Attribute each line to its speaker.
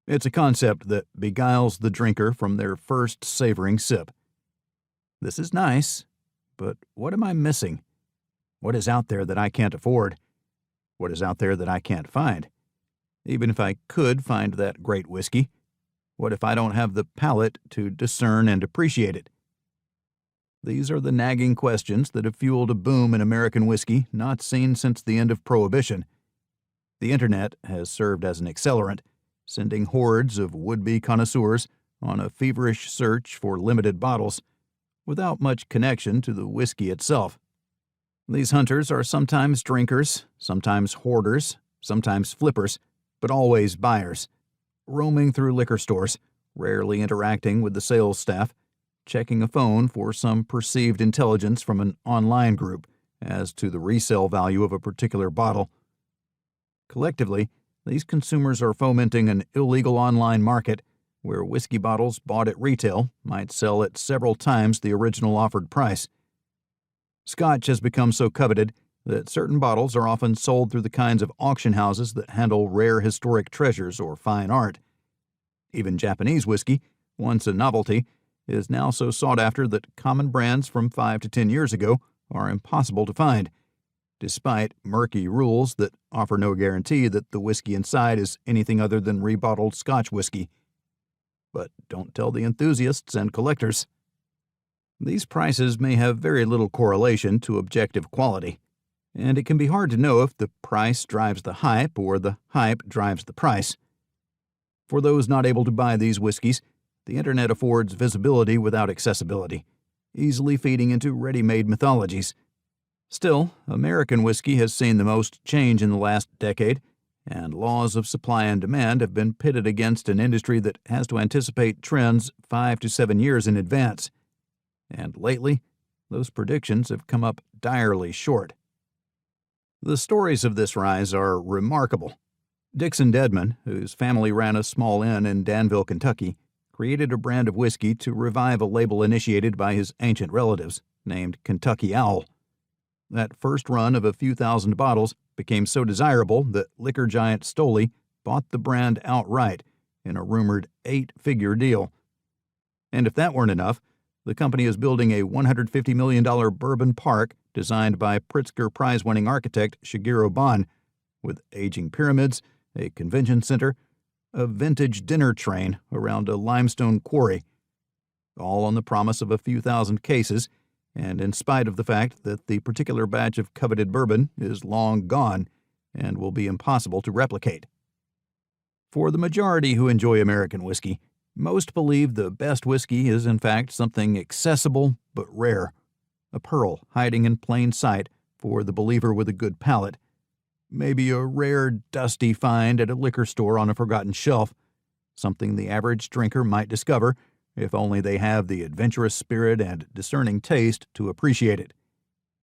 Speaker 1: It's a concept that beguiles the drinker from their first savoring sip. This is nice, but what am I missing? What is out there that I can't afford? What is out there that I can't find? Even if I could find that great whiskey, what if I don't have the palate to discern and appreciate it? These are the nagging questions that have fueled a boom in American whiskey not seen since the end of Prohibition. The Internet has served as an accelerant, sending hordes of would-be connoisseurs on a feverish search for limited bottles, without much connection to the whiskey itself. These hunters are sometimes drinkers, sometimes hoarders, sometimes flippers, but always buyers, roaming through liquor stores, rarely interacting with the sales staff, checking a phone for some perceived intelligence from an online group as to the resale value of a particular bottle. Collectively, these consumers are fomenting an illegal online market where whiskey bottles bought at retail might sell at several times the original offered price. Scotch has become so coveted that certain bottles are often sold through the kinds of auction houses that handle rare historic treasures or fine art. Even Japanese whiskey, once a novelty, is now so sought after that common brands from 5 to 10 years ago are impossible to find, despite murky rules that offer no guarantee that the whiskey inside is anything other than rebottled Scotch whiskey. But don't tell the enthusiasts and collectors. These prices may have very little correlation to objective quality, and it can be hard to know if the price drives the hype or the hype drives the price. For those not able to buy these whiskeys, the Internet affords visibility without accessibility, easily feeding into ready-made mythologies. Still, American whiskey has seen the most change in the last decade, and laws of supply and demand have been pitted against an industry that has to anticipate trends 5 to 7 years in advance. And lately, those predictions have come up direly short. The stories of this rise are remarkable. Dixon Dedman, whose family ran a small inn in Danville, Kentucky, created a brand of whiskey to revive a label initiated by his ancient relatives, named Kentucky Owl. That first run of a few thousand bottles became so desirable that liquor giant Stoli bought the brand outright in a rumored 8-figure deal. And if that weren't enough, the company is building a $150 million bourbon park designed by Pritzker Prize-winning architect Shigeru Ban, with aging pyramids, a convention center, a vintage dinner train around a limestone quarry, all on the promise of a few thousand cases, and in spite of the fact that the particular batch of coveted bourbon is long gone and will be impossible to replicate. For the majority who enjoy American whiskey, most believe the best whiskey is in fact something accessible but rare, a pearl hiding in plain sight for the believer with a good palate, maybe a rare, dusty find at a liquor store on a forgotten shelf, something the average drinker might discover if only they have the adventurous spirit and discerning taste to appreciate it.